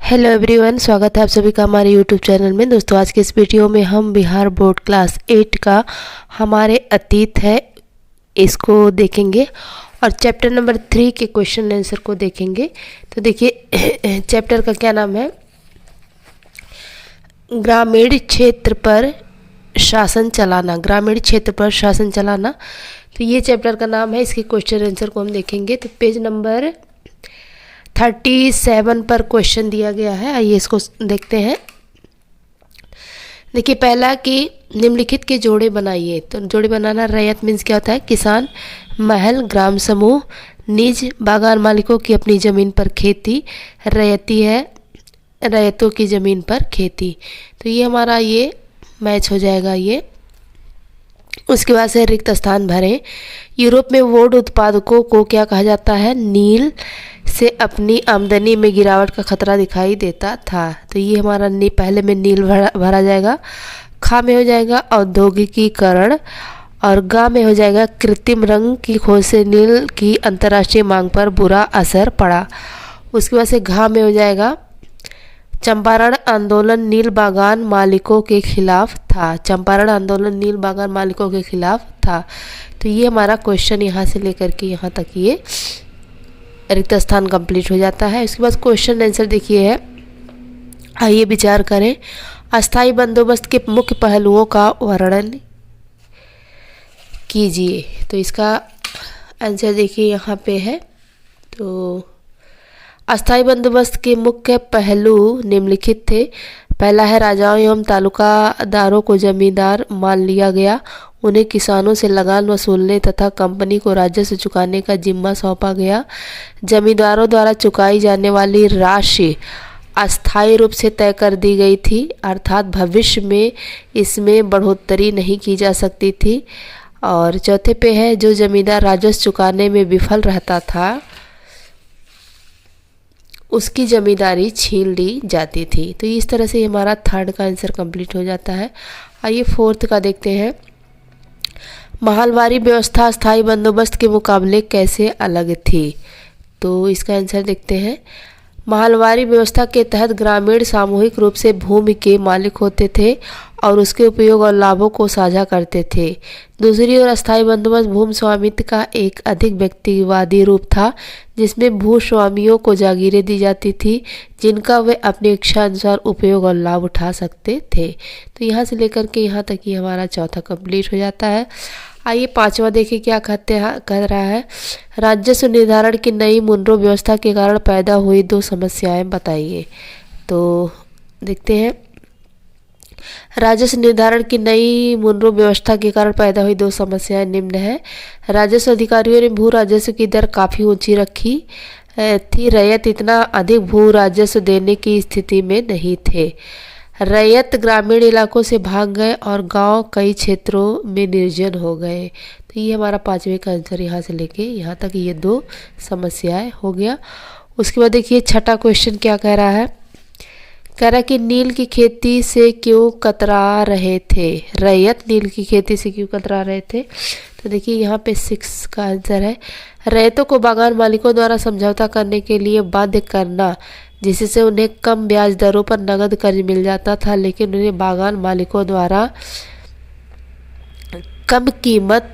Hello everyone, स्वागत है आप सभी का हमारे यूट्यूब चैनल में। दोस्तों, आज के इस वीडियो में हम बिहार बोर्ड क्लास 8 का हमारे अतीत है इसको देखेंगे और चैप्टर नंबर 3 के क्वेश्चन आंसर को देखेंगे। तो देखिए चैप्टर का क्या नाम है, ग्रामीण क्षेत्र पर शासन चलाना। ग्रामीण क्षेत्र पर शासन चलाना, तो ये चैप्टर का नाम है। इसके क्वेश्चन आंसर को हम देखेंगे। तो पेज नंबर 37 पर क्वेश्चन दिया गया है, आइए इसको देखते हैं। देखिए पहला कि निम्नलिखित के जोड़े बनाइए। तो जोड़े बनाना, रैयत मीन्स क्या होता है, किसान, महल, ग्राम समूह, निज, बागान मालिकों की अपनी ज़मीन पर खेती, रैयती है रैयतों की ज़मीन पर खेती। तो ये हमारा ये मैच हो जाएगा ये। उसके बाद से रिक्त स्थान भरें। यूरोप में वुड उत्पादकों को क्या कहा जाता है, नील से अपनी आमदनी में गिरावट का खतरा दिखाई देता था। तो ये हमारा पहले में नील भरा जाएगा। खा में हो जाएगा औद्योगिकीकरण और गा में हो जाएगा कृत्रिम रंग की खोज से नील की अंतर्राष्ट्रीय मांग पर बुरा असर पड़ा। उसके बाद से घा में हो जाएगा चंपारण आंदोलन नील बागान मालिकों के खिलाफ था। चंपारण आंदोलन नील बागान मालिकों के खिलाफ था। तो ये हमारा क्वेश्चन यहाँ से लेकर के यहाँ तक ये रिक्त स्थान कंप्लीट हो जाता है। उसके बाद क्वेश्चन आंसर देखिए है, आइए विचार करें। अस्थाई बंदोबस्त के मुख्य पहलुओं का वर्णन कीजिए। तो इसका आंसर देखिए यहाँ पे है। तो अस्थाई बंदोबस्त के मुख्य पहलू निम्नलिखित थे। पहला है, राजाओं एवं तालुकादारों को जमींदार मान लिया गया। उन्हें किसानों से लगान वसूलने तथा कंपनी को राजस्व चुकाने का जिम्मा सौंपा गया। जमींदारों द्वारा चुकाई जाने वाली राशि अस्थायी रूप से तय कर दी गई थी, अर्थात भविष्य में इसमें बढ़ोतरी नहीं की जा सकती थी। और चौथे पे है, जो जमींदार राजस्व चुकाने में विफल रहता था उसकी जमींदारी छीन ली जाती थी। तो इस तरह से हमारा थर्ड का आंसर कंप्लीट हो जाता है। आइए फोर्थ का देखते हैं। महलवारी व्यवस्था अस्थाई बंदोबस्त के मुकाबले कैसे अलग थी। तो इसका आंसर देखते हैं। महलवारी व्यवस्था के तहत ग्रामीण सामूहिक रूप से भूमि के मालिक होते थे और उसके उपयोग और लाभों को साझा करते थे। दूसरी ओर अस्थाई बंदोबस्त भूमि स्वामित्व का एक अधिक व्यक्तिवादी रूप था, जिसमें भूस्वामियों को जागीरें दी जाती थी जिनका वे अपनी इच्छा अनुसार उपयोग और लाभ उठा सकते थे। तो यहाँ से लेकर के यहाँ तक ही हमारा चौथा कंप्लीट हो जाता है। आइए पांचवा देखिए क्या कह रहा है। राजस्व निर्धारण की नई मुनरो व्यवस्था के कारण पैदा हुई दो समस्याएं बताइए। तो देखते हैं। राजस्व निर्धारण की नई मुनरो व्यवस्था के कारण पैदा हुई दो समस्याएं निम्न है। राजस्व अधिकारियों ने भू राजस्व की दर काफ़ी ऊंची रखी थी। रैयत इतना अधिक भू राजस्व देने की स्थिति में नहीं थे। रैयत ग्रामीण इलाकों से भाग गए और गांव कई क्षेत्रों में निर्जन हो गए। तो ये हमारा पांचवें का आंसर यहाँ से लेके यहाँ तक ये दो समस्याएं हो गया। उसके बाद देखिए छठा क्वेश्चन क्या कह रहा है। कह रहा है कि नील की खेती से क्यों कतरा रहे थे। रैयत नील की खेती से क्यों कतरा रहे थे। तो देखिए यहाँ पे 6 का आंसर है। रैयतों को बागान मालिकों द्वारा समझौता करने के लिए बाध्य करना, जिससे उन्हें कम ब्याज दरों पर नगद कर्ज मिल जाता था, लेकिन उन्हें बागान मालिकों द्वारा कम कीमत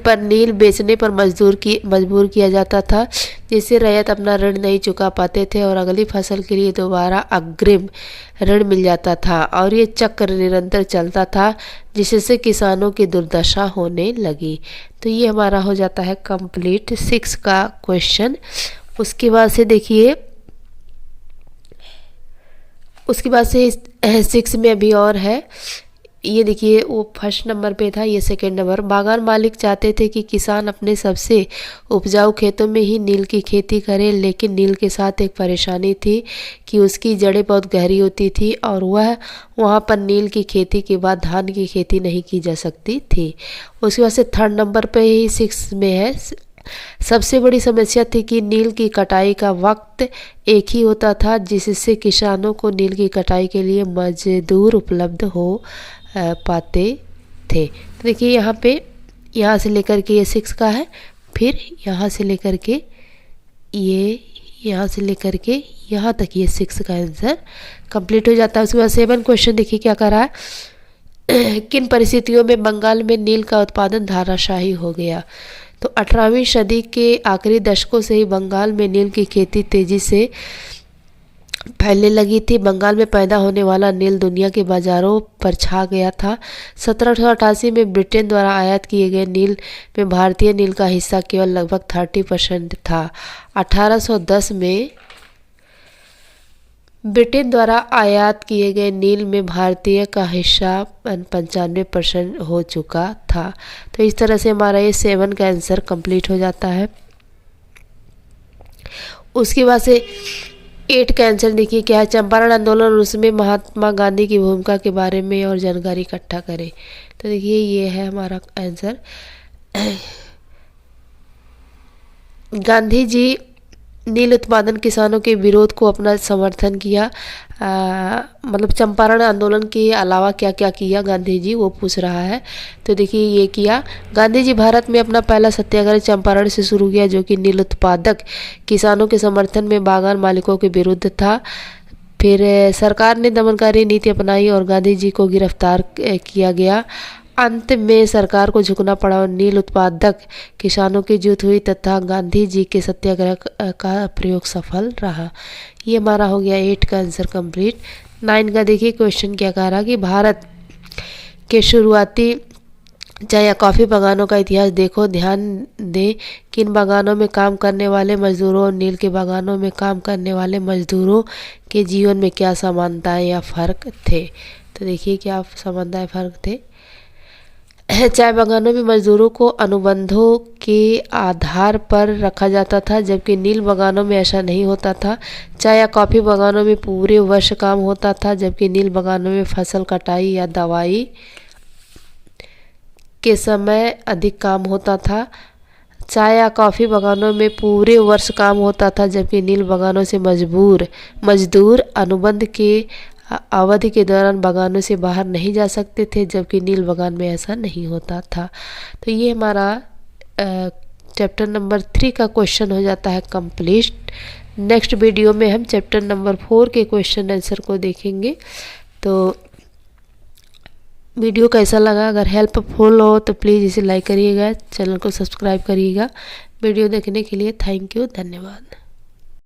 पर नील बेचने पर मजबूर किया जाता था, जिससे रैयत अपना ऋण नहीं चुका पाते थे और अगली फसल के लिए दोबारा अग्रिम ऋण मिल जाता था और ये चक्र निरंतर चलता था, जिससे किसानों की दुर्दशा होने लगी। तो ये हमारा हो जाता है कंप्लीट 6 का क्वेश्चन। उसके बाद से देखिए, उसके बाद से 6 में अभी और है। ये देखिए वो फर्स्ट नंबर पे था, ये सेकंड नंबर। बागान मालिक चाहते थे कि किसान अपने सबसे उपजाऊ खेतों में ही नील की खेती करे, लेकिन नील के साथ एक परेशानी थी कि उसकी जड़ें बहुत गहरी होती थी और वहाँ पर नील की खेती के बाद धान की खेती नहीं की जा सकती थी। उसके बाद से थर्ड नंबर पे ही 6 में है। सबसे बड़ी समस्या थी कि नील की कटाई का वक्त एक ही होता था, जिससे किसानों को नील की कटाई के लिए मजदूर उपलब्ध हो पाते थे। तो देखिए यहाँ से लेकर के ये 6 का है, फिर यहाँ से लेकर के ये यहाँ से लेकर के यहाँ तक ये 6 का आंसर कंप्लीट हो जाता है। उसके बाद 7 क्वेश्चन देखिए क्या कर रहा है। किन परिस्थितियों में बंगाल में नील का उत्पादन धाराशाही हो गया। तो 18वीं सदी के आखिरी दशकों से ही बंगाल में नील की खेती तेजी से फैलने लगी थी। बंगाल में पैदा होने वाला नील दुनिया के बाजारों पर छा गया था। 1788 में ब्रिटेन द्वारा आयात किए गए नील में भारतीय नील का हिस्सा केवल लगभग 30% था। 1810 में ब्रिटेन द्वारा आयात किए गए नील में भारतीय का हिस्सा 95% हो चुका था। तो इस तरह से हमारा ये 7 का आंसर कंप्लीट हो जाता है। उसके बाद से 8 का आंसर देखिए क्या है। चंपारण आंदोलन और उसमें महात्मा गांधी की भूमिका के बारे में और जानकारी इकट्ठा करें। तो देखिए ये है हमारा आंसर। गांधी जी नील उत्पादन किसानों के विरोध को अपना समर्थन किया। मतलब चंपारण आंदोलन के अलावा क्या क्या किया गांधी जी, वो पूछ रहा है। तो देखिए ये किया, गांधी जी भारत में अपना पहला सत्याग्रह चंपारण से शुरू किया, जो कि नील उत्पादक किसानों के समर्थन में बागान मालिकों के विरुद्ध था। फिर सरकार ने दमनकारी नीति अपनाई और गांधी जी को गिरफ्तार किया गया। अंत में सरकार को झुकना पड़ा और नील उत्पादक किसानों की जीत हुई तथा गांधी जी के सत्याग्रह का प्रयोग सफल रहा। ये हमारा हो गया 8 का आंसर कंप्लीट। 9 का देखिए क्वेश्चन क्या कह रहा कि भारत के शुरुआती चाय या कॉफ़ी बागानों का इतिहास देखो, ध्यान दें किन बागानों में काम करने वाले मजदूरों और नील के बागानों में काम करने वाले मजदूरों के जीवन में क्या समानताएं या फ़र्क थे। तो देखिए क्या समानताएं फ़र्क थे। चाय बागानों में मजदूरों को अनुबंधों के आधार पर रखा जाता था, जबकि नील बागानों में ऐसा नहीं होता था। चाय या कॉफ़ी बागानों में पूरे वर्ष काम होता था, जबकि नील बागानों में फसल कटाई या दवाई के समय अधिक काम होता था। चाय या कॉफ़ी बागानों में पूरे वर्ष काम होता था, जबकि नील बागानों से मजदूर अनुबंध के अवधि के दौरान बागानों से बाहर नहीं जा सकते थे, जबकि नील बागान में ऐसा नहीं होता था। तो ये हमारा चैप्टर नंबर 3 का क्वेश्चन हो जाता है कंप्लीट। नेक्स्ट वीडियो में हम चैप्टर नंबर 4 के क्वेश्चन आंसर को देखेंगे। तो वीडियो कैसा लगा, अगर हेल्पफुल हो तो प्लीज़ इसे लाइक करिएगा, चैनल को सब्सक्राइब करिएगा। वीडियो देखने के लिए थैंक यू, धन्यवाद।